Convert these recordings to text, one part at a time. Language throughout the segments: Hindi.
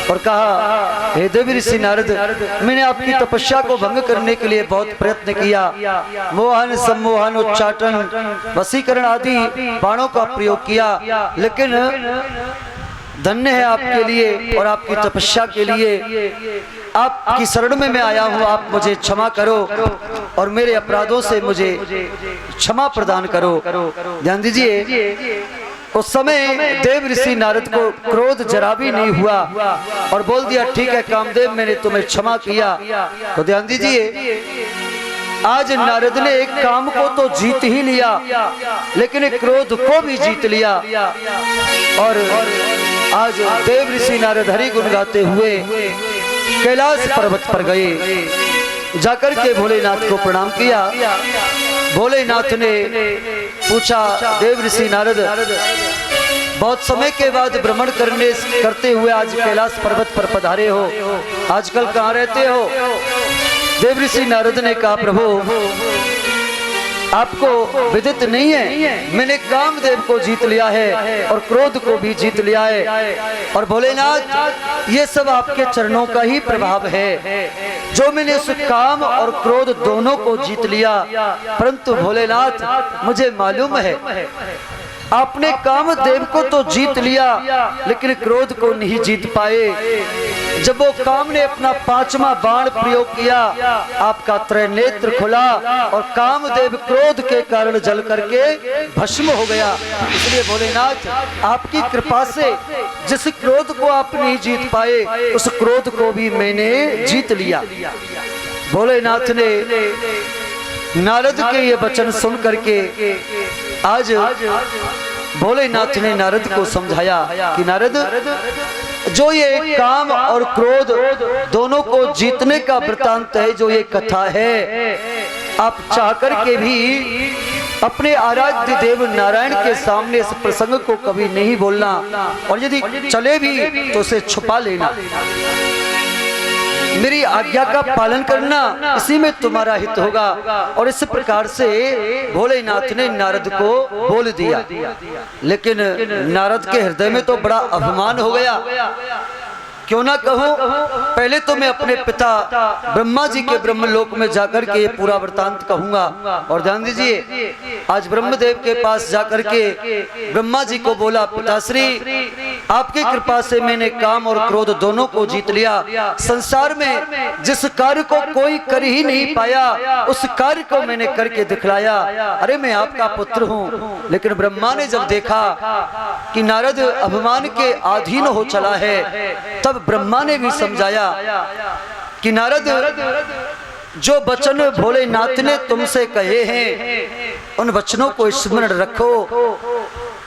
और कहा, हे देव ऋषि नारद, मैंने आपकी तपस्या को भंग करने के लिए बहुत प्रयत्न किया, मोहन, सम्मोहन, उच्चाटन, वशीकरण आदि बाणों का प्रयोग किया, लेकिन धन्य है आपके लिए और आपकी तपस्या के लिए आपकी शरण में मैं आया हूँ। आप मुझे क्षमा करो और मेरे अपराधों से मुझे क्षमा प्रदान करो। ध्यान दीजिए, उस समय देव ऋषि नारद को क्रोध जरा भी नहीं हुआ और बोल दिया, ठीक है कामदेव, मैंने तुम्हें क्षमा किया। तो ध्यान दीजिए, आज नारद ने एक काम को तो जीत ही लिया, लेकिन एक क्रोध को भी जीत लिया। और आज देव ऋषि नारद हरि गुण गाते हुए कैलाश पर्वत पर गए, जाकर के भोलेनाथ को प्रणाम किया। भोलेनाथ ने पूछा, देव ऋषि नारद, बहुत समय के बाद भ्रमण करते हुए आज कैलाश पर्वत पर पधारे हो, आजकल कहाँ रहते हो? देव ऋषि नारद ने कहा, प्रभु आपको विदित नहीं है, मैंने कामदेव को जीत लिया है और क्रोध को भी जीत लिया है, और भोलेनाथ ये सब आपके चरणों का ही प्रभाव है जो मैंने उस काम और क्रोध दोनों को जीत लिया। परंतु भोलेनाथ मुझे मालूम है आपने कामदेव को तो जीत लिया, लेकिन क्रोध को नहीं जीत पाए। जब वो काम ने अपना 5वां बाण प्रयोग किया, आपका त्रैनेत्र खुला और कामदेव क्रोध के कारण जल करके भस्म हो गया। इसलिए भोलेनाथ आपकी कृपा से जिस क्रोध को आप नहीं जीत पाए, उस क्रोध को भी मैंने जीत लिया। भोलेनाथ ने नारद के ये वचन सुन करके आज भोलेनाथ ने नारद को समझाया कि नारद, जो ये काम और क्रोध दोनों को जीतने का वृतांत है, जो ये कथा है, आप चाहकर के भी अपने आराध्य देव नारायण के सामने इस प्रसंग को कभी नहीं बोलना, और यदि चले भी तो उसे छुपा लेना। मेरी आज्ञा का पालन करना, इसी में तुम्हारा हित होगा। और इस प्रकार से भोलेनाथ ने नारद को बोल दिया, लेकिन नारद के हृदय में तो बड़ा अभिमान हो गया। क्यों ना कहूं, पहले तो मैं अपने पिता ब्रह्मा जी के ब्रह्मलोक में जाकर के ये पूरा वृतांत कहूंगा। और ध्यान दीजिए, आज ब्रह्मदेव के पास जाकर के ब्रह्मा जी को बोला, पिताश्री आपकी कृपा से मैंने काम और क्रोध दोनों को जीत लिया। संसार में जिस कार्य को कोई कर ही नहीं पाया, उस कार्य को मैंने करके दिखलाया। अरे मैं आपका पुत्र हूँ। लेकिन ब्रह्मा ने जब देखा कि नारद अभिमान के अधीन हो चला है, तब ब्रह्मा ने भी समझाया कि नारद, जो वचन भोलेनाथ ने तुमसे कहे हैं, उन वचनों को स्मरण रखो।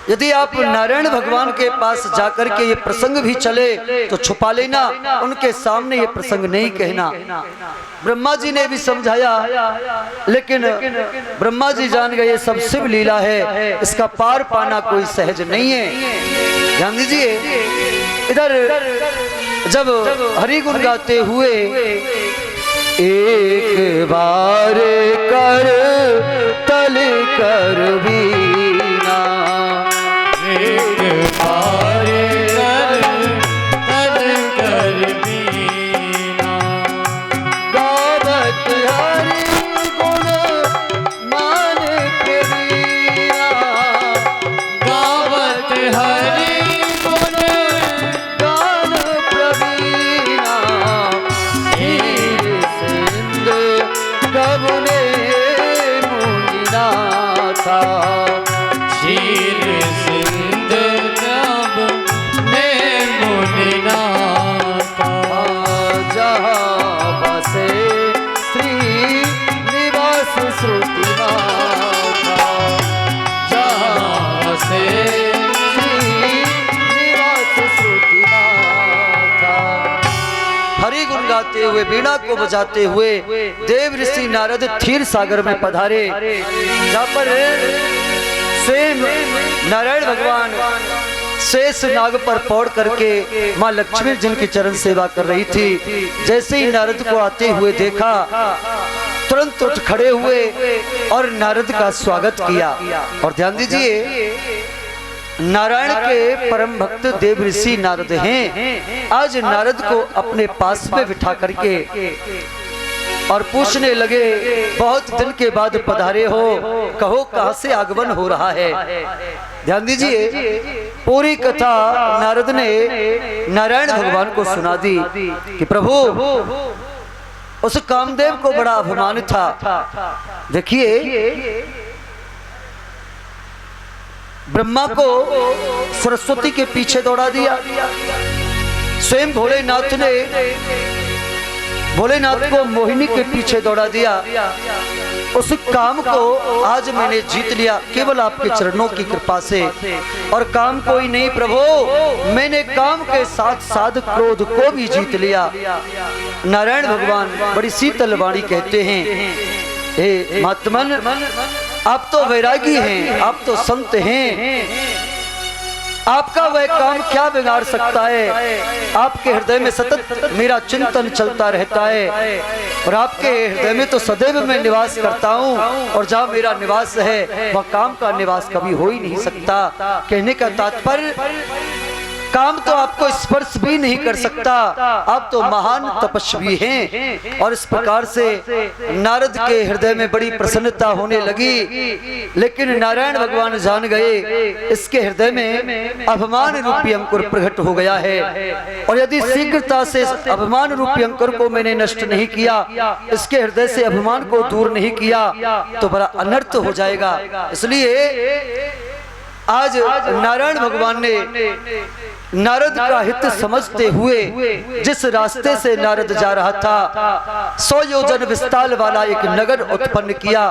यदि आप नारायण भगवान के पास जाकर के ये प्रसंग भी चले तो छुपा लेना, उनके सामने ये प्रसंग नहीं कहना। ब्रह्मा जी ने भी समझाया, लेकिन ब्रह्मा जी जान गए ये सब शिव लीला है, इसका पार पाना कोई सहज नहीं है। ध्यान दीजिए, इधर जब हरि गुण गाते हुए एक बार कर तल कर बीना, एक बार कर तल कर बीना, गावत हरि गुण मान के बीना, गावत हरि हुए वीणा को बजाते हुए देव ऋषि नारद क्षीर सागर में पधारे, जहाँ पर स्वयं नारायण भगवान शेष नाग पर पौड़ करके माँ लक्ष्मी जिनकी चरण सेवा कर रही थी। जैसे ही नारद को आते हुए देखा, तुरंत उठ खड़े हुए और नारद का स्वागत किया। और ध्यान दीजिए, नारायण के परम भक्त देव ऋषि नारद हैं। आज नारद को अपने पास में बिठा करके और पूछने लगे, बहुत दिन के बाद पधारे हो, कहो कहां से आगमन हो रहा है। ध्यान दीजिए, पूरी कथा नारद ने नारायण भगवान को सुना दी कि प्रभु, उस कामदेव को बड़ा अभिमान था। देखिए, ब्रह्मा को सरस्वती के पीछे दौड़ा दिया, स्वयं भोलेनाथ को मोहिनी के पीछे दौड़ा दिया। उस काम को आज मैंने जीत लिया केवल आपके चरणों की कृपा से। और काम कोई नहीं प्रभु, मैंने काम के साथ साथ क्रोध को भी जीत लिया। नारायण भगवान बड़ी शीतल वाणी कहते हैं, हे महात्मन, आप तो वैरागी हैं, आप तो संत हैं, आपका वह काम क्या बिगाड़ सकता है। आपके हृदय में सतत मेरा चिंतन चलता रहता है और आपके हृदय में तो सदैव मैं निवास करता हूँ, और जहाँ मेरा निवास है वह काम का निवास कभी हो ही नहीं सकता। कहने का तात्पर्य, काम तो आपको स्पर्श भी नहीं कर सकता, आप तो महान तपस्वी हैं। और इस प्रकार से नारद के हृदय में बड़ी प्रसन्नता होने लगी। लेकिन नारायण भगवान जान गए, इसके हृदय में अभिमान रूपी अंकुर प्रकट हो गया है, और यदि शीघ्रता से अभिमान रूपी अंकुर को मैंने नष्ट नहीं किया, इसके हृदय से अभिमान को दूर नहीं किया, तो बड़ा अनर्थ हो जाएगा। इसलिए आज नारायण भगवान ने नारद का हित समझते हुए जिस रास्ते से नारद जा रहा था, 100 योजन विस्तार वाला एक नगर उत्पन्न किया।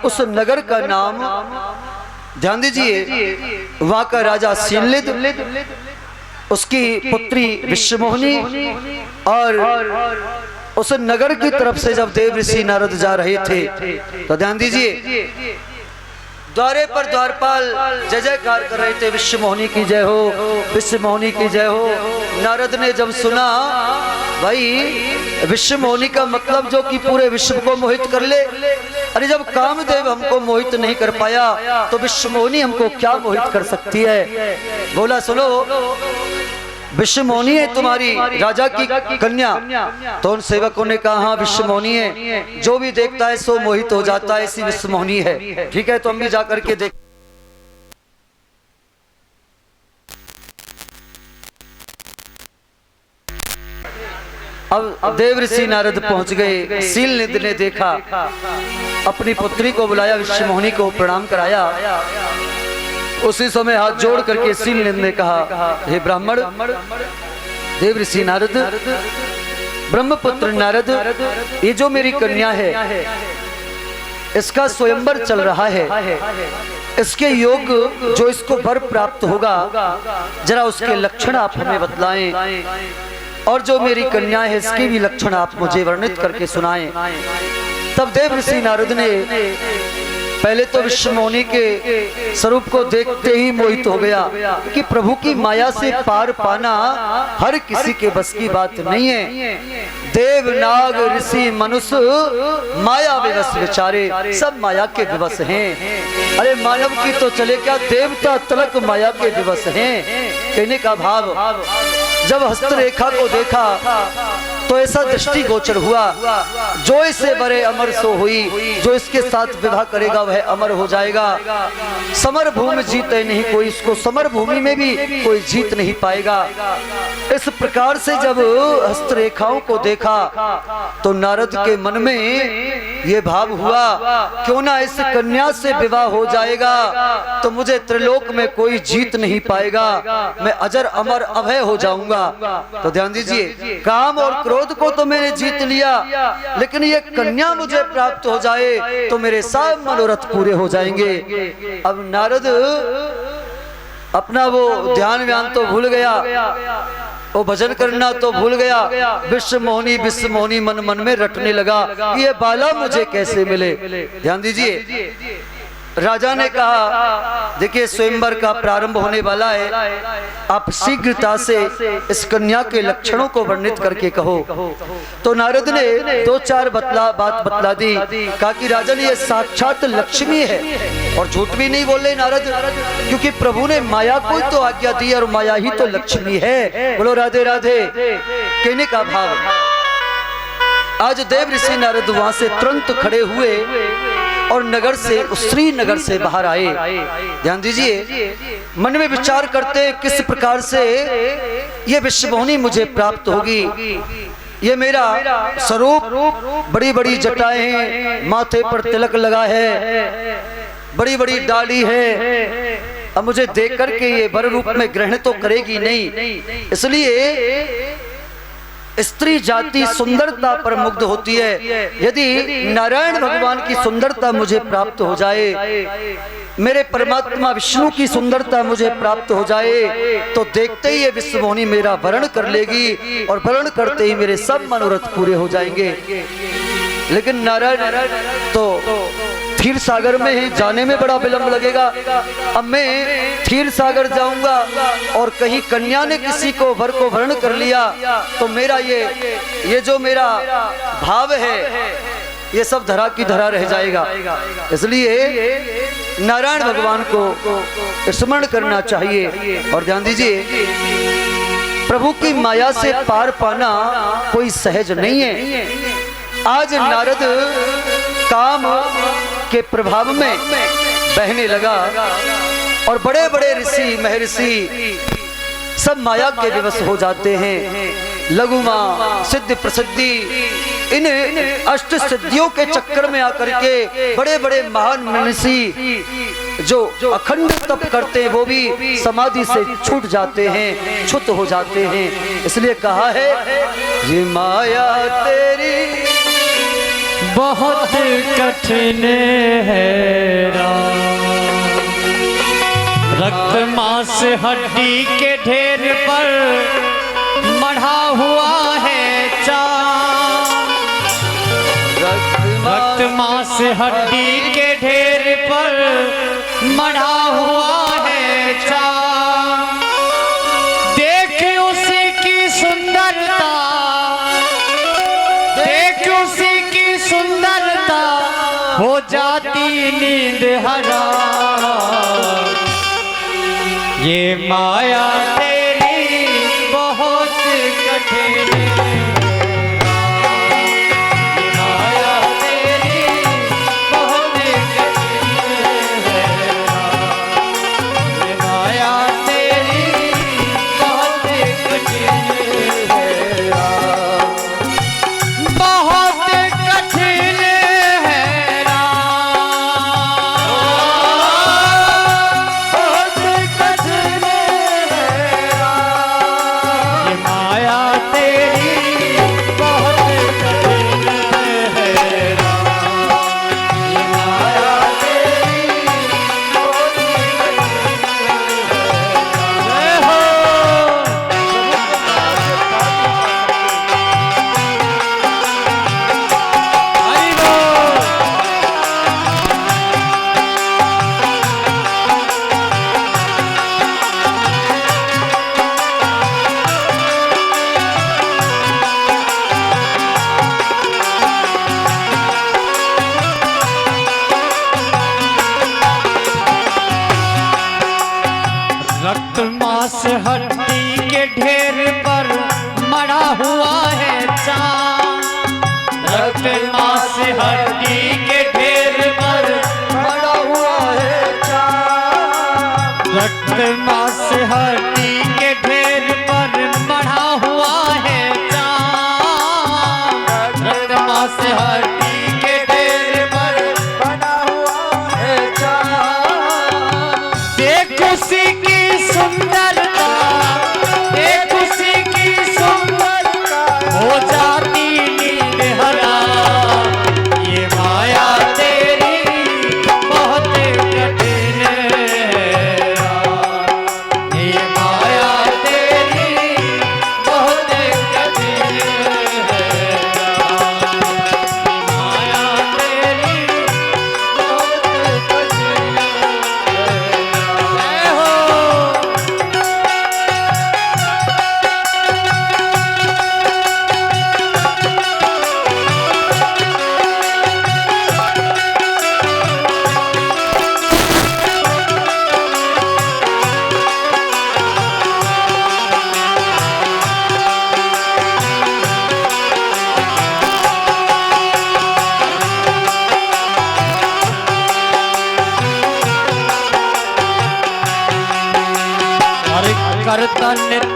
उस नगर का नाम, ध्यान दीजिए, वहां का राजा शीलनिध, उसकी पुत्री विश्वमोहिनी, और उस नगर की तरफ से जब देव ऋषि नारद जा रहे थे तो ध्यान दीजिए, द्वारे पर द्वारपाल जय जयकार कर रहे थे, विश्वमोहिनी की जय हो, विश्वमोहिनी की जय हो। नारद ने जब सुना, भाई विश्वमोहिनी का मतलब जो कि पूरे विश्व को मोहित कर ले, अरे जब कामदेव हमको मोहित नहीं कर पाया तो विश्वमोहिनी हमको क्या मोहित कर सकती है। बोला, सुनो, विश्वमोहिनी है तुम्हारी राजा की कन्या। तो उन सेवकों ने कहा, हाँ विश्वमोहिनी है, जो भी देखता है सो मोहित हो जाता है, ऐसी विश्वमोहिनी है। ठीक है, तो हम भी जाकर के देख। अब देव ऋषि नारद पहुंच गए। शीलनिध ने देखा, अपनी पुत्री को बुलाया, विश्वमोहिनी को प्रणाम कराया। उसी समय हाथ जोड़ करके शीलनिध ने कहा, हे ब्राह्मण, देव ऋषि नारद, ब्रह्मपुत्र नारद, ये जो मेरी कन्या है इसका स्वयंवर चल रहा है, इसके योग जो इसको वर प्राप्त होगा, जरा उसके लक्षण आप हमें बतलाएं, और जो मेरी कन्या है इसके भी लक्षण आप मुझे वर्णित करके सुनाएं। तब देव ऋषि नारद ने पहले तो विश्वमोहिनी के स्वरूप को देखते ही मोहित हो गया कि प्रभु की माया से पार पाना हर किसी के बस की बात नहीं है। देव, नाग, ऋषि, मनुष्य माया विवश बेचारे सब माया के विवश हैं। अरे मानव की तो चले क्या, देवता तलक माया के विवश हैं। कहने का भाव, जब हस्तरेखा को देखा तो ऐसा दृष्टि गोचर हुआ, जो इसे बरे अमर सो हुई, जो इसके साथ विवाह करेगा वह अमर हो जाएगा। समर भूमि जीते नहीं कोई, इसको समर भूमि में भी कोई जीत नहीं पाएगा। इस प्रकार से जब हस्तरेखाओं को देखा तो नारद के मन में ये भाव हुआ, क्यों ना इस कन्या से विवाह हो जाएगा तो मुझे त्रिलोक में कोई जीत नहीं पाएगा, मैं अजर अमर अभय हो जाऊंगा। तो ध्यान दीजिए, काम और क्रोध को तो मैंने जीत लिया, लेकिन ये कन्या मुझे प्राप्त हो जाए तो मेरे सब मनोरथ पूरे हो जाएंगे। अब नारद अपना वो ध्यान व्यान तो भूल गया, वो भजन करना तो भूल गया, विश्वमोहिनी विश्वमोहिनी मन मन में रटने लगा, ये बाला मुझे कैसे मिले। ध्यान दीजिए, राजा ने कहा, देखिए स्वयंवर का प्रारंभ होने वाला है, आप शीघ्रता से इस कन्या के लक्षणों को वर्णित करके कहो। तो नारद ने 2-4 बात बतला दी। कहा कि राजन ये साक्षात लक्ष्मी है, और झूठ भी नहीं बोले नारद, क्योंकि प्रभु ने माया को तो आज्ञा दी और माया ही तो लक्ष्मी है। बोलो राधे राधे। कहने का भाव, आज देव ऋषि नारद वहां से तुरंत खड़े हुए और नगर से, श्रीनगर से बाहर आए। ध्यान दीजिए, मन में विचार करते किस प्रकार से ये विश्वमोहिनी मुझे प्राप्त होगी। ये मेरा स्वरूप, बड़ी बड़ी जटाएं हैं, माथे पर तिलक लगा है, बड़ी बड़ी डाली है, अब मुझे देख करके ये वर रूप में ग्रहण तो करेगी नहीं। इसलिए स्त्री जाति सुंदरता पर मुग्ध होती है। यदि नारायण भगवान की सुंदरता मुझे प्राप्त हो जाए, मेरे परमात्मा विष्णु की सुंदरता मुझे प्राप्त हो जाए, तो देखते ही ये विश्वमोहिनी मेरा वर्ण कर लेगी, और वर्ण करते ही मेरे सब मनोरथ पूरे हो जाएंगे। लेकिन नारायण तो क्षीर सागर में ही जाने में बड़ा विलंब लगेगा। अब मैं क्षीर सागर जाऊंगा और कहीं कन्या ने किसी को वर को वर्ण कर लिया, तो मेरा ये जो मेरा भाव है, ये सब धरा की धरा रह जाएगा। इसलिए नारायण भगवान को स्मरण करना चाहिए। और ध्यान दीजिए, प्रभु की माया से पार पाना कोई सहज नहीं है। आज नारद काम के प्रभाव में बहने लगा, और बड़े बड़े ऋषि महर्षि सब माया के विवश हो जाते हैं। लघुमा सिद्ध प्रसिद्धि, इन अष्ट सिद्धियों के चक्कर में आकर के बड़े बड़े महान ऋषि जो अखंड तप करते हैं, वो भी समाधि से छूट जाते हैं, छुत हो जाते हैं। इसलिए कहा है, ये माया तेरी बहुत कठिन है रक्त मांस हड्डी के ढेर पर मढ़ा हुआ है चाँद। रक्त मांस हड्डी के ढेर पर मढ़ा हुआ है चाँद। देख उसी की सुंदरता, देख उसी की सुंदरता, हो जाती नींद हराम। ये माया तेरी बहुत कठिन है, ये माया तेरी बहुत कठिन है, ये माया तेरी बहुत कठिन है, बहुत कठिन है राम, बहुत कठिन है राम। ये माया तेरी बहुत कठिन है राम, ये माया तेरी बहुत कठिन है राम। हरि बोल। रक्त मांस हड्डी के ढेर पर मढ़ा हुआ है चाँद। रक्त मांस हड्डी के ढेर पर बड़ा हुआ है चाँद। रक्त मांस हड्डी के ढेर पर मढ़ा हुआ है चाँद। रक्त मांस हड्डी के ढेर पर बड़ा हुआ है चाँद। देख उसी की सुंदरता, देख उसी की सुंदरता, हो जाती नींद हराम। ये माया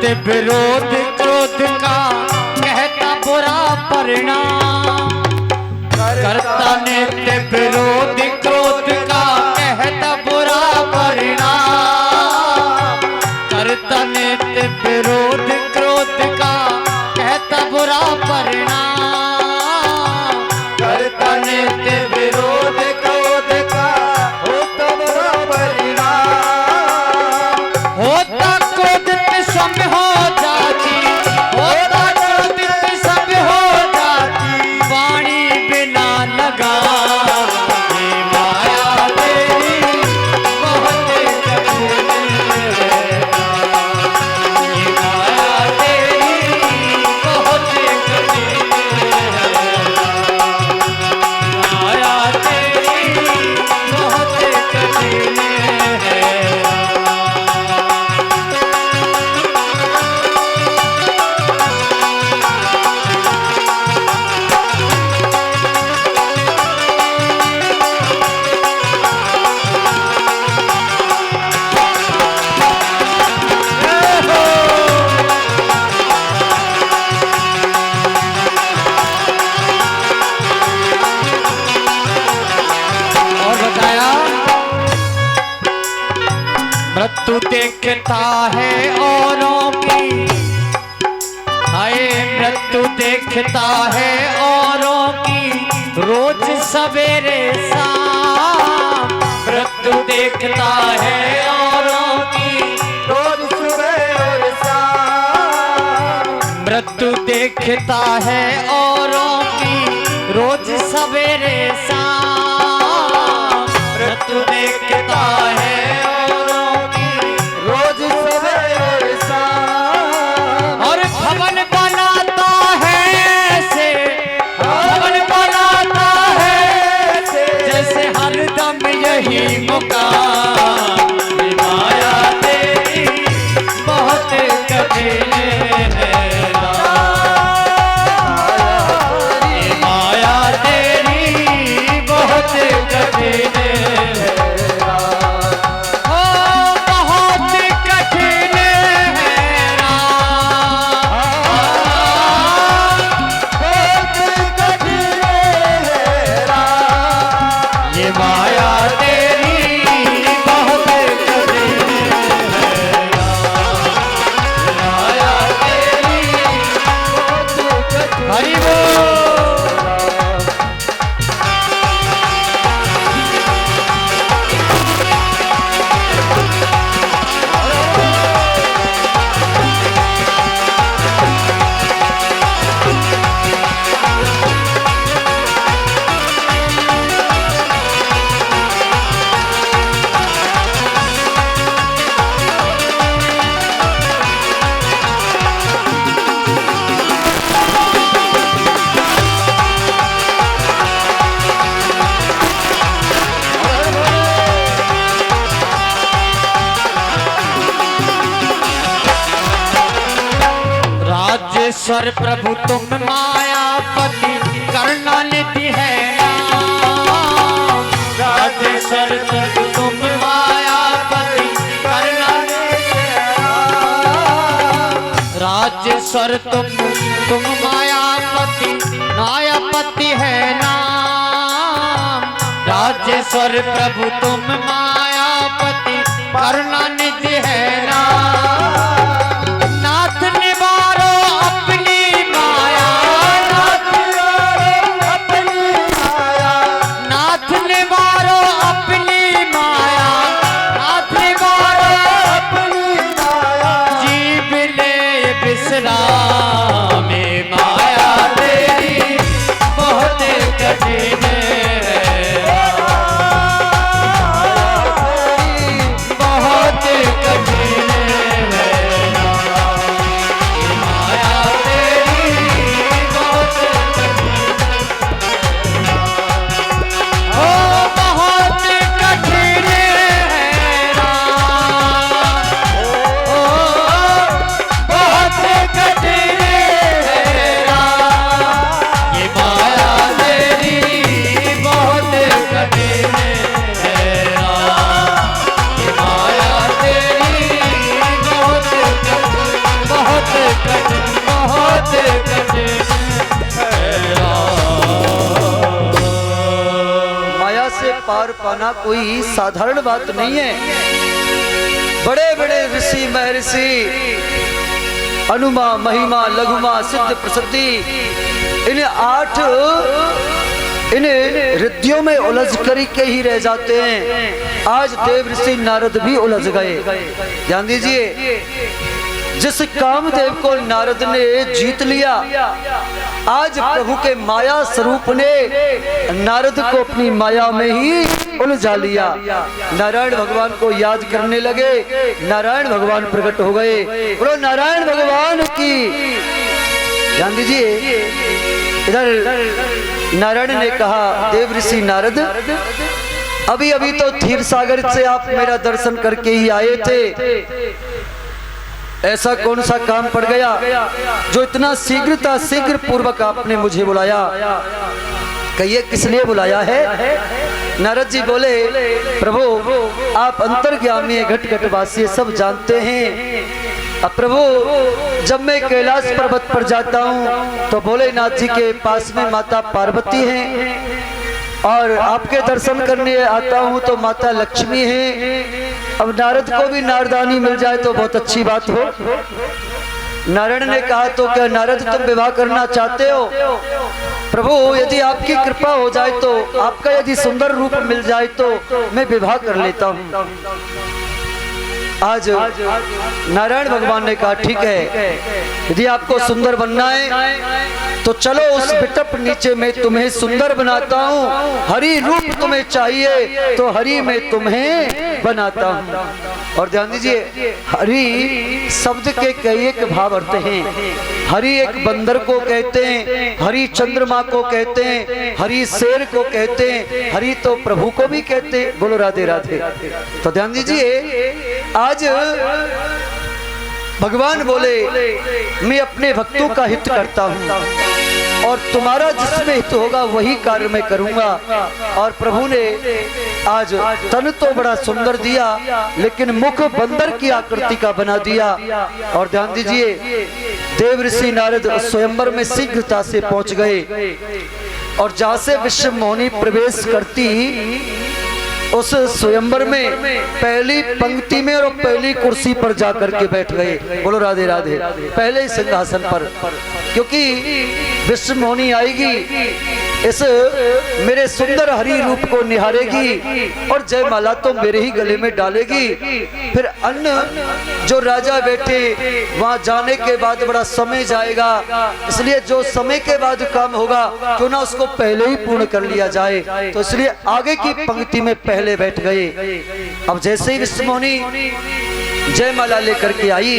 नित्य विरोध क्रोध का कहता बुरा परिणाम। करता नित्य विरोध क्रोध का कहता बुरा परिणाम। करता नित्य विरोध क्रोध का कहता बुरा परिणाम। करता नित्य विरोध क्रोध का होता बड़ा परिणाम। होता क्रोधित सब हो जाती, होता क्रोधित सब हो जाती, वाणी बिना लगा। ये माया तेरी बहुत कठिन है, ये माया तेरी बहुत कठिन है, माया तेरी बहुत कठिन है। और बताया मृत्यु देखता है औरों की, हाय मृत्यु देखता है औरों की रोज सवेरे शाम। मृत्यु देखता है औरों की रोज सुबह और शाम। मृत्यु देखता है औरों की रोज सवेरे शाम। मृत्यु देखता है औरों की रोज सुबह और शाम। और भवन बनाता है ऐसे, भवन बनाता है ऐसे, जैसे हरदम यही मुकाम। ये माया तेरी बहुत कठिन है, ये माया तेरी बहुत कठिन है, ओ बहुत कठिन है ये माया तेरी बहुत कठिन है, माया तेरी हरि बोल। राजेश्वर प्रभु तुम मायापति करना निधि है नाम। राजेश्वर प्रभु तुम मायापति करना निधि है नाम। राजेश्वर तुम मायापति मायापति है नाम। राजेश्वर प्रभु तुम मायापति करना निधि है नाम। नाथ निवारो अपनी माया, नाथ निवारो अपनी माया, नाथ निवारो अपनी माया, नाथ निवारो अपनी माया, जीव ले विश्राम। माया तेरी बहुत कठिन है, बहुत पार पाना कोई साधारण बात नहीं है। बड़े बड़े ऋषि महर्षि अनुमा महिमा लघुमा सिद्ध प्रसिद्धि इन रिद्धियों में उलझ कर के ही रह जाते हैं। आज देव ऋषि नारद भी उलझ गए। ध्यान दीजिए, जिस कामदेव को नारद ने जीत लिया, आज प्रभु के माया स्वरूप ने नारद को अपनी माया में ही उलझा लिया। नारायण भगवान को याद करने लगे, नारायण भगवान प्रकट हो गए। बोलो नारायण भगवान की। ध्यान दीजिए, इधर नारायण ने कहा, देव ऋषि नारद, अभी अभी तो क्षीर सागर से आप मेरा दर्शन करके ही आए थे। ऐसा कौन सा काम पड़ गया जो इतना शीघ्र पूर्वक आपने मुझे बुलाया? कहिए किस लिए बुलाया है? नारद जी बोले, प्रभु आप अंतर्यामी है, घट घट वासी सब जानते हैं। अब प्रभु जब मैं कैलाश पर्वत पर जाता हूँ तो भोलेनाथ जी के पास में माता पार्वती हैं, और आपके दर्शन करने आता हूँ तो माता लक्ष्मी है। अब नारद को भी नारदानी मिल जाए तो बहुत अच्छी बात हो। नारायण ने कहा, तो क्या नारद तुम विवाह करना चाहते हो? प्रभु यदि आपकी कृपा हो जाए तो, आपका यदि सुंदर रूप मिल जाए तो मैं विवाह कर लेता हूँ। आज नारायण भगवान ने कहा, ठीक है, यदि आपको सुंदर बनना है तो चलो उस बिटप नीचे में तुम्हें सुंदर बनाता हूँ। हरि रूप तुम्हें चाहिए तो हरि में तुम्हें बनाता हूँ। और ध्यान दीजिए, हरि शब्द के कई एक भाव अर्थ हैं। हरि एक बंदर को कहते हैं, हरि चंद्रमा को कहते हैं, हरि शेर को कहते हैं, हरि तो प्रभु को भी कहते हैं। बोलो राधे राधे। तो ध्यान दीजिए, आज भगवान बोले, मैं अपने भक्तों का हित करता हूँ और तुम्हारा जिसमें हित होगा वही कार्य मैं करूंगा। और प्रभु ने आज तन तो बड़ा सुंदर दिया, लेकिन मुख बंदर की आकृति का बना दिया। और ध्यान दीजिए, देव ऋषि नारद स्वयंवर में शीघ्रता से पहुंच गए, और जहां से विश्व मोहिनी प्रवेश करती उस स्वयंवर में पहली पंक्ति में और पहली कुर्सी पर जाकर के बैठ गए। बोलो राधे राधे। पहले ही सिंहासन पर, क्योंकि विश्व मोहिनी आएगी, इस मेरे सुंदर हरि रूप को निहारेगी और जयमाला तो मेरे ही गले में डालेगी। फिर अन्य जो राजा बैठे वहां जाने के बाद बड़ा समय जाएगा, इसलिए जो समय के बाद काम होगा क्यों ना उसको पहले ही पूर्ण कर लिया जाए। तो इसलिए आगे की पंक्ति में पहले बैठ गए। अब जैसे ही विश्व मोहिनी जयमाला लेकर के आई,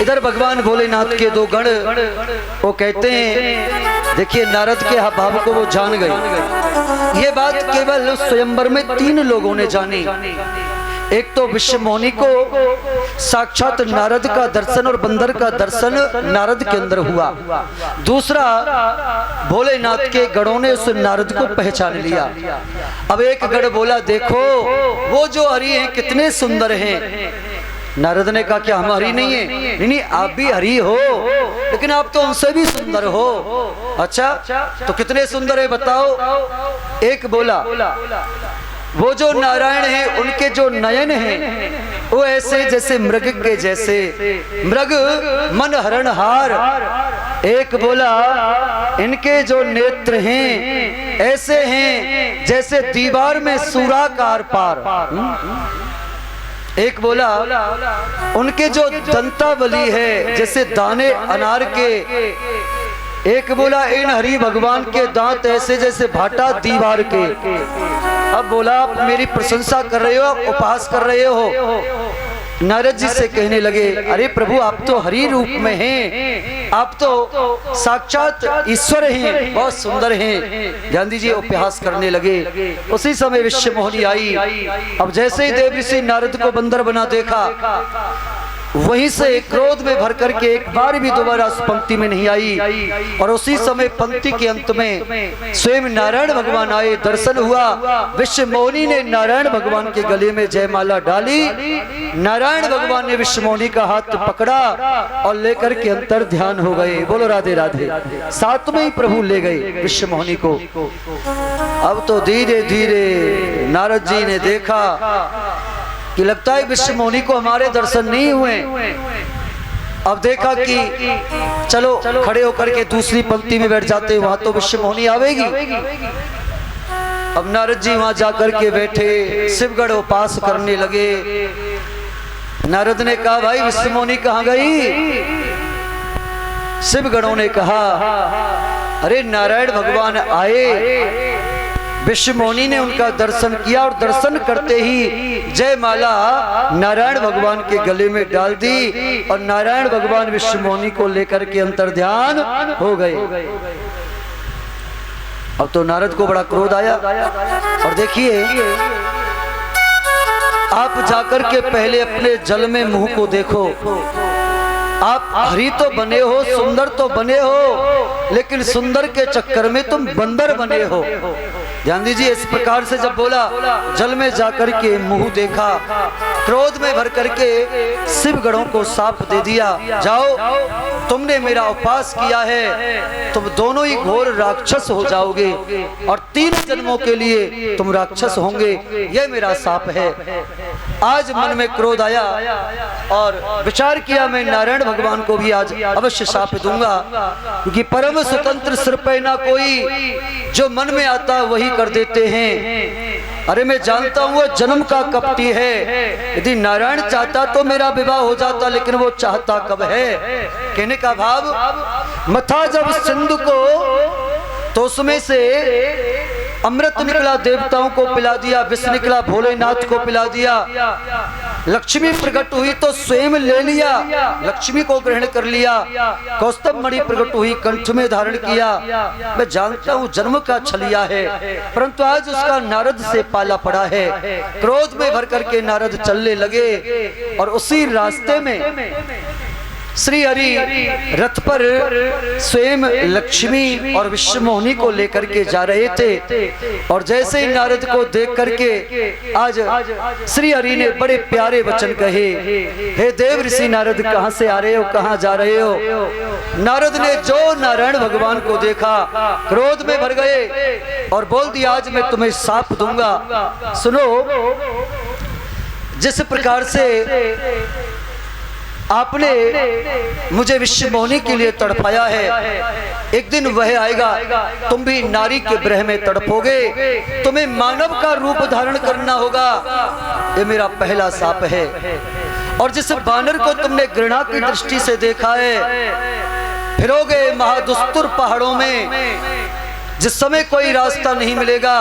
इधर भगवान भोलेनाथ के दो गण वो कहते हैं, देखिए नारद के भाव को वो जान गए। ये बात केवल स्वयंवर में 3 लोगों ने जानी। एक तो विश्व मोहिनी को साक्षात नारद का दर्शन और बंदर का दर्शन नारद के अंदर हुआ। दूसरा, भोलेनाथ के गणों ने उस नारद को पहचान लिया। अब एक गण बोला, देखो वो जो हरि हैं कितने सुंदर हैं। नारद ने कहा, क्या हम हरि नहीं है? नहीं, आप भी हरि हो, लेकिन आप तो उनसे भी सुंदर हो। अच्छा, तो कितने सुंदर है बताओ? एक बोला, वो जो नारायण हैं उनके जो नयन हैं वो ऐसे जैसे मृग के जैसे, मृग मन हरणहार। एक बोला, इनके जो नेत्र हैं ऐसे हैं जैसे दीवार में सूराकार पार। एक बोला, उनके जो दंतावली है जैसे दाने अनार के। एक बोला, इन हरि भगवान के दांत ऐसे जैसे भाटा दीवार के। अब बोला, आप मेरी प्रशंसा कर रहे हो, आप उपहास कर रहे हो। नारद जी से कहने लगे, अरे प्रभु आप तो हरि रूप में हैं, आप तो साक्षात ईश्वर हैं, बहुत सुंदर हैं। ध्यान दीजिए, उपहास करने लगे। उसी समय विश्व मोहिनी आई। अब जैसे ही देव ऋषि नारद को बंदर बना देखा, वहीं से क्रोध में भर करके एक बार भी दोबारा उस पंक्ति में नहीं आई। और उसी समय पंक्ति के अंत में स्वयं नारायण भगवान आए, दर्शन हुआ। विश्व मोहिनी ने नारायण भगवान के गले में जयमाला डाली। नारायण भगवान ने विश्व मोहिनी का हाथ पकड़ा और लेकर के अंतर ध्यान हो गए। बोलो राधे राधे। साथ में ही प्रभु ले गए विश्व मोहिनी को। अब तो धीरे धीरे नारद जी ने देखा कि लगता है विश्व मोहिनी को हमारे दर्शन नहीं हुए। अब देखा कि चलो खड़े होकर के दूसरी पंक्ति में बैठ जाते, वहां तो विश्व मोहिनी आवेगी। अब नारद जी वहां जाकर के बैठे, शिवगढ़ उपास करने लगे। नारद ने कहा, भाई विश्व मोहिनी कहाँ गई? शिवगणों ने कहा, अरे नारायण भगवान आए, विश्व मोहिनी ने उनका दर्शन किया और दर्शन करते ही जयमाला नारायण भगवान के गले में डाल दी और नारायण भगवान विश्व मोहिनी को लेकर के अंतर्ध्यान हो गए। अब तो नारद को बड़ा क्रोध आया। और देखिए, आप जाकर के पहले अपने जल में मुंह को देखो। आप हरि तो बने हो, सुंदर तो बने हो, लेकिन सुंदर के चक्कर में तुम बंदर बने हो। ध्यान दीजिए, इस प्रकार से जब बोला, जल में जाकर के मुंह देखा, क्रोध में भर करके शिवगणों को साप दे दिया, जाओ तुमने मेरा उपवास किया है, तुम दोनों ही घोर राक्षस हो जाओगे और 3 जन्मों के लिए तुम राक्षस होंगे, यह मेरा साप है। आज मन में क्रोध आया और विचार किया, मैं नारायण भगवान को भी आज अवश्य शाप दूंगा, क्योंकि परम स्वतंत्र सिर पे ना कोई, जो मन में आता है वही कर देते हैं। अरे मैं जानता हूँ वो जन्म का कपटी है। यदि नारायण चाहता तो मेरा विवाह हो जाता, लेकिन वो चाहता कब है? कहने का भाव, मथा जब सिंधु को तो उसमें से अमृत निकला, देवताओं को पिला दिया, विष निकला, भोलेनाथ को पिला दिया। लक्ष्मी प्रकट हुई तो स्वयं ले लिया, लक्ष्मी को ग्रहण कर लिया। कौस्तभ मणि प्रकट हुई, कंठ में धारण किया। मैं जानता हूँ जन्म का छलिया है, परंतु आज उसका नारद से पाला पड़ा है। क्रोध में भर करके नारद चलने लगे और उसी रास्ते में श्री हरि रथ पर स्वयं लक्ष्मी और विश्व मोहिनी को लेकर के जा रहे थे। और जैसे ही नारद को देख करके आज श्री हरि ने बड़े प्यारे वचन कहे, हे देव ऋषि नारद, कहां से आ रहे हो, कहां जा रहे हो? नारद ने जो नारायण भगवान को देखा, क्रोध में भर गए और बोल दिया, आज मैं तुम्हें शाप दूंगा। सुनो, जिस प्रकार से आपने मुझे विश्व मोहिनी के लिए तड़पाया है, एक दिन वह आएगा, तुम भी नारी के ब्रह में तड़पोगे, तुम्हें मानव का रूप धारण करना होगा। ये मेरा पहला शाप है। और जिस बानर को तुमने घृणा की दृष्टि से देखा है, फिरोगे महादुस्तुर पहाड़ों में, जिस समय कोई रास्ता नहीं मिलेगा,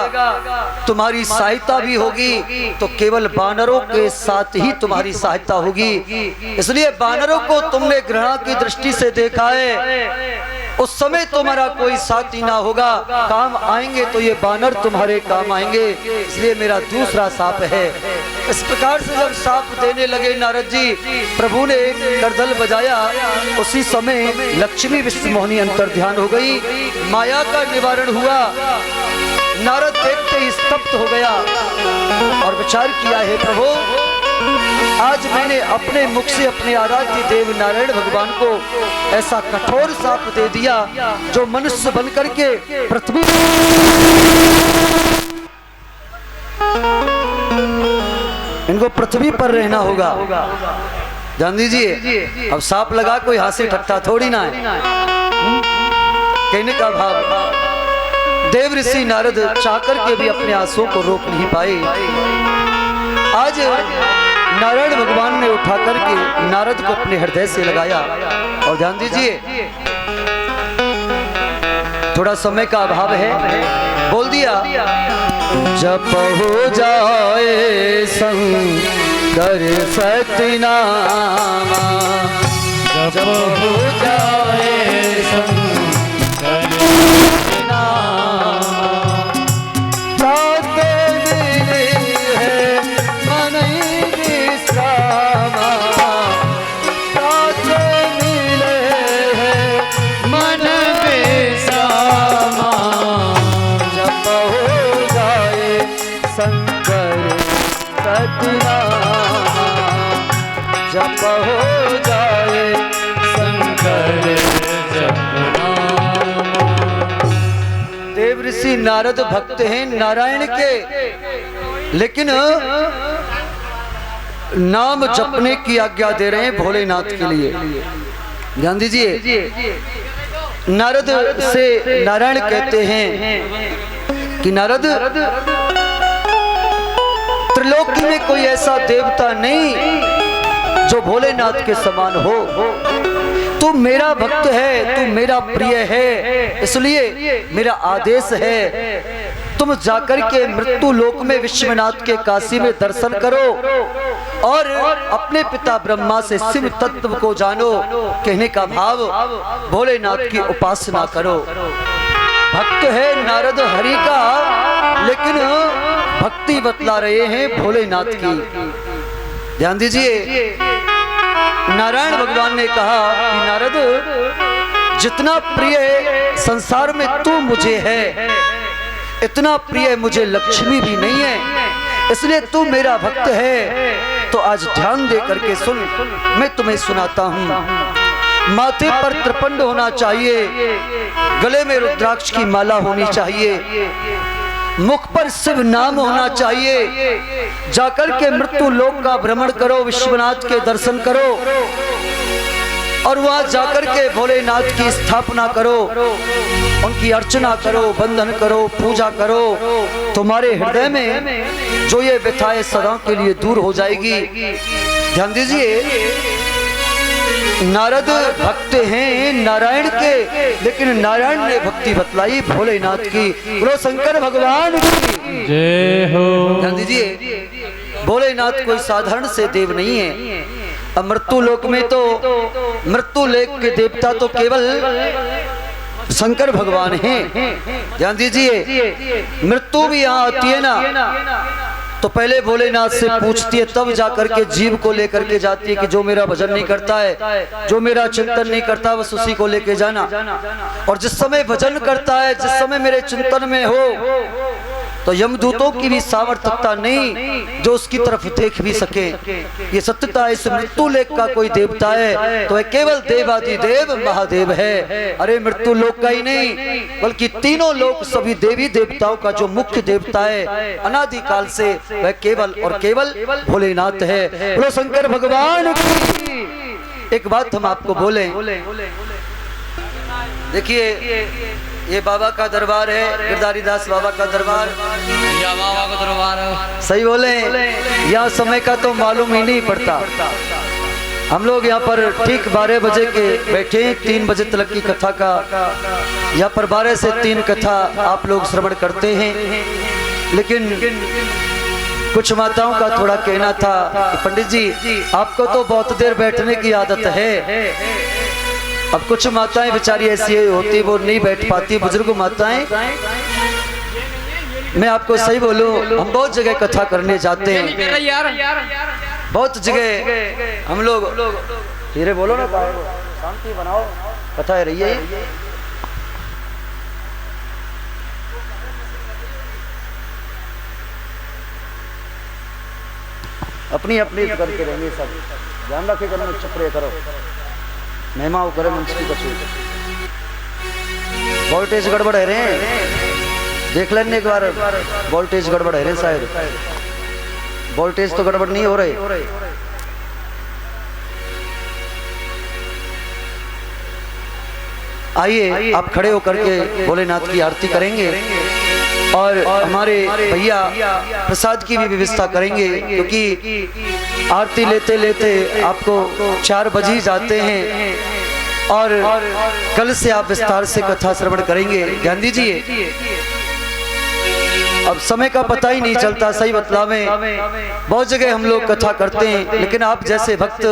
तुम्हारी सहायता भी होगी तो केवल बानरों के साथ ही तुम्हारी सहायता होगी। इसलिए बानरों को तुमने घृणा की दृष्टि से देखा है, उस समय तुम्हारा कोई साथी ना होगा, काम आएंगे तो ये बानर तुम्हारे काम आएंगे। इसलिए मेरा दूसरा शाप है। इस प्रकार से जब शाप देने लगे नारद जी, प्रभु ने करदल बजाया, उसी समय लक्ष्मी विश्व मोहिनी अंतर्ध्यान हो गई, माया का निवारण हुआ। नारद देखते ही स्तब्ध हो गया और विचार किया, है प्रभु, आज मैंने अपने मुख से अपने आराध्य देव नारायण भगवान को ऐसा कठोर शाप दे दिया, जो मनुष्य बनकर के पृथ्वी इनको पृथ्वी पर रहना होगा। जान दीजिए, अब सांप लगा कोई हास्य ठट्ठा थोड़ी ना है। कहने का भाव, देव ऋषि नारद चाहकर के भी अपने आंसुओं को रोक नहीं पाए। आज नारायण भगवान ने उठा करके नारद को अपने हृदय से लगाया। और ध्यान दीजिए, थोड़ा समय का अभाव है, बोल दिया, जब हो जाए शंकर सतनामा, जब हो जाए शंकर सतनामा, जाते मिले है मन विश्रामा, नारद भक्त हैं नारायण के, लेकिन नाम जपने की आज्ञा दे रहे हैं भोलेनाथ के लिए। ध्यान दीजिए, नारद से नारायण कहते हैं कि नारद, त्रिलोकी में कोई ऐसा देवता नहीं जो भोलेनाथ के समान हो। तू मेरा भक्त है, तू मेरा प्रिय है, इसलिए मेरा आदेश है तुम जाकर के मृत्यु लोक में विश्वनाथ के काशी में दर्शन करो और अपने पिता ब्रह्मा से शिव तत्व को जानो। कहने का भाव, भोलेनाथ की उपासना करो। भक्त है नारद हरि का, लेकिन भक्ति बतला रहे हैं भोलेनाथ की। ध्यान दीजिए, नारायण भगवान ने कहा कि नारद, जितना प्रिय संसार में तू मुझे है, इतना प्रिय मुझे लक्ष्मी भी नहीं है, इसलिए तू मेरा भक्त है। तो आज ध्यान दे करके सुन, मैं तुम्हें सुनाता हूँ। माथे पर त्रिपंड होना चाहिए, गले में रुद्राक्ष की माला होनी चाहिए, मुख पर शिव नाम होना चाहिए। जाकर के मृत्यु लोक का भ्रमण करो, विश्वनाथ के दर्शन करो और वहां जाकर के भोलेनाथ की स्थापना करो, उनकी अर्चना करो, बंधन करो, पूजा करो। तुम्हारे हृदय में जो ये व्यथाएं सदा के लिए दूर हो जाएगी। ध्यान दीजिए, नारद भक्त हैं नारायण के, लेकिन नारायण ने भक्ति बतलाई भोलेनाथ की। बोलो शंकर भगवान की जय हो। ध्यान दीजिए, भोलेनाथ कोई साधारण से देव नहीं है। अब मृत्यु लोक में तो मृत्यु लोक के देवता तो केवल शंकर भगवान हैं। ध्यान दीजिए, मृत्यु भी यहाँ आती है ना, तो पहले भोलेनाथ से पूछती है, तब जाकर के जीव को लेकर के जाती है कि जो मेरा भजन नहीं करता है, जो मेरा चिंतन नहीं करता, बस उसी को लेके जाना। और जिस समय भजन करता है, जिस समय मेरे चिंतन में हो, तो यमदूतों की भी सामर्थ्यता नहीं जो उसकी तरफ देख भी सके। ये सत्यता इस मृत्यु लोक का कोई देवता है तो वह केवल देवादिदेव महादेव है। अरे मृत्यु लोक का ही नहीं, बल्कि तीनों लोक सभी देवी देवताओं का जो मुख्य देवता है अनादि काल से, वह केवल और केवल भोलेनाथ है। बोलो शंकर भगवान की। एक बात हम आपको बोले, देखिए ये बाबा का दरबार है, गिरधारी दास बाबा का दरबार, या बाबा का दरबार। सही बोले, यहाँ समय का तो मालूम ही नहीं पड़ता। हम लोग यहाँ पर ठीक 12 बजे के बैठे, 3 बजे तक की कथा का यहाँ पर 12 से 3 कथा आप लोग श्रवण करते हैं। लेकिन कुछ माताओं का थोड़ा कहना था कि पंडित जी आपको तो बहुत देर बैठने की आदत है। अब कुछ माताएं बेचारी ऐसी होती, वो नहीं बैठ पाती, बुजुर्ग माताएं। मैं आपको सही बोलूं, हम बहुत जगह कथा करने जाते हैं, बहुत जगह हम लोग। धीरे बोलो ना, शांति बनाओ, कथा है रही है। अपनी अपनी करके रहेंगे सब, ध्यान रखे करो, चुप रहे करो, महिमा करे मंच की कछु। वोल्टेज गड़बड़ है रे, देख लेने एक बार, वोल्टेज गड़बड़ है रे, शायद वोल्टेज तो गड़बड़ नहीं हो रही। आइए आप खड़े होकर के भोलेनाथ की आरती करेंगे और हमारे भैया प्रसाद की भी व्यवस्था करेंगे, क्योंकि आरती लेते लेते आपको 4 बज ही जाते हैं और कल से आप विस्तार से कथा श्रवण करेंगे। ध्यान दीजिए, अब समय का पता ही नहीं चलता। सही बतला में बहुत जगह हम लोग कथा करते हैं, लेकिन आप जैसे भक्त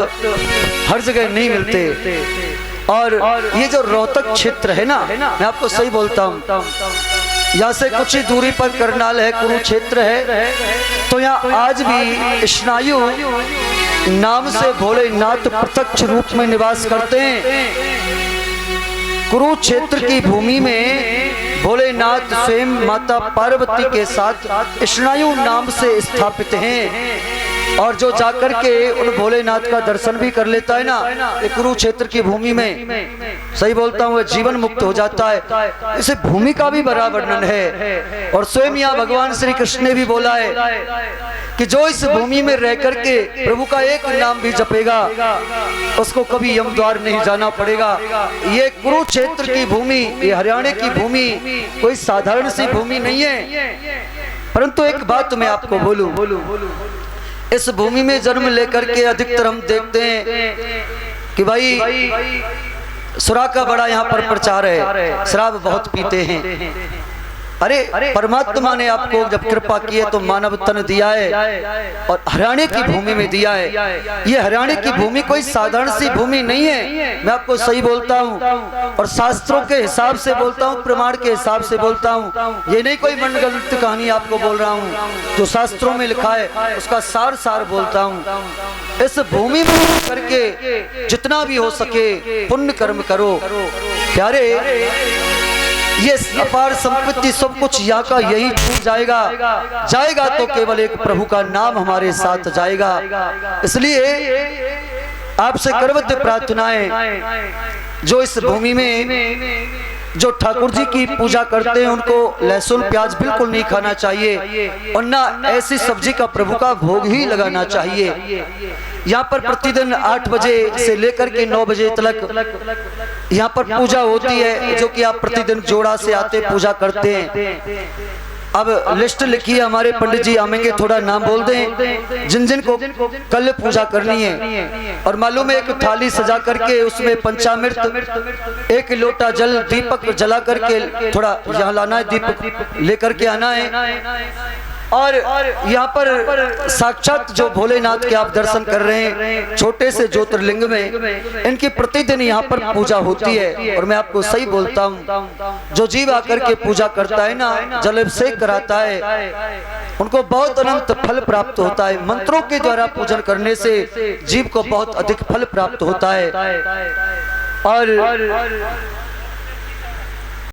हर जगह नहीं मिलते। और ये जो रोहतक क्षेत्र है ना, मैं आपको सही बोलता हूँ, यहाँ से कुछ ही दूरी पर करनाल है, कुरुक्षेत्र है, तो यहाँ आज भी स्नायु नाम से भोलेनाथ प्रत्यक्ष रूप में निवास करते हैं। कुरुक्षेत्र की भूमि में भोलेनाथ स्वयं माता पार्वती के साथ स्नायु नाम से स्थापित हैं। और जो जाकर के उन भोलेनाथ का दर्शन भी कर लेता है ना, ये कुरुक्षेत्र की भूमि में, सही बोलता हूँ, जीवन मुक्त हो जाता है। इसे भूमि का भी बड़ा वर्णन है। और स्वयं यहाँ भगवान श्री कृष्ण ने भी बोला है कि जो इस भूमि में रह करके प्रभु का एक नाम भी जपेगा उसको कभी यम द्वार नहीं जाना पड़ेगा। ये कुरुक्षेत्र की भूमि, ये हरियाणा की भूमि कोई साधारण सी भूमि नहीं है। परंतु एक बात मैं आपको बोलूं, इस भूमि में जन्म लेकर के अधिकतर हम देखते हैं कि भाई सुरा का बड़ा यहाँ पर प्रचार है, शराब बहुत पीते हैं। अरे परमात्मा ने आपको जब कृपा की है तो मानव तन दिया है और हरियाणा की भूमि में दिया है। ये हरियाणा की भूमि कोई साधारण सी भूमि नहीं है, मैं आपको सही बोलता हूँ और शास्त्रों के हिसाब से बोलता हूँ, प्रमाण के हिसाब से बोलता हूँ। ये नहीं कोई मनगढ़ंत कहानी आपको बोल रहा हूँ, जो शास्त्रों में लिखा है उसका सार सार बोलता हूँ। इस भूमि में करके जितना भी हो सके पुण्य कर्म करो प्यारे। ये अपार संपत्ति सब कुछ यहाँ का यही छूट जाएगा तो केवल एक प्रभु का नाम हमारे साथ जाएगा। इसलिए आपसे करवत प्रार्थनाएं, जो इस भूमि में जो ठाकुर जी की पूजा करते हैं उनको लहसुन प्याज बिल्कुल नहीं खाना चाहिए और ना ऐसी सब्जी का प्रभु का भोग ही लगाना चाहिए। यहाँ पर प्रतिदिन 8 बजे से लेकर के 9 बजे तक यहाँ पर पूजा होती है, जो कि आप प्रतिदिन जोड़ा से आते पूजा करते हैं। अब लिस्ट लिखी है, हमारे पंडित जी आएंगे, थोड़ा नाम बोल दें जिन जिन को कल पूजा करनी है। और मालूम है एक थाली सजा करके उसमें पंचामृत, 1 लोटा जल, दीपक जला करके थोड़ा यहाँ लाना है, दीपक लेकर के आना है। और यहाँ पर साक्षात जो भोलेनाथ के आप दर्शन कर रहे हैं, छोटे से ज्योतिर्लिंग में इनकी प्रतिदिन यहाँ पर पूजा होती है। और मैं आपको सही बोलता हूँ, जो जीव आकर के पूजा करता है ना, जल अभिषेक कराता है, उनको बहुत अनंत फल प्राप्त होता है। मंत्रों के द्वारा पूजन करने से जीव को बहुत अधिक फल प्राप्त होता है। और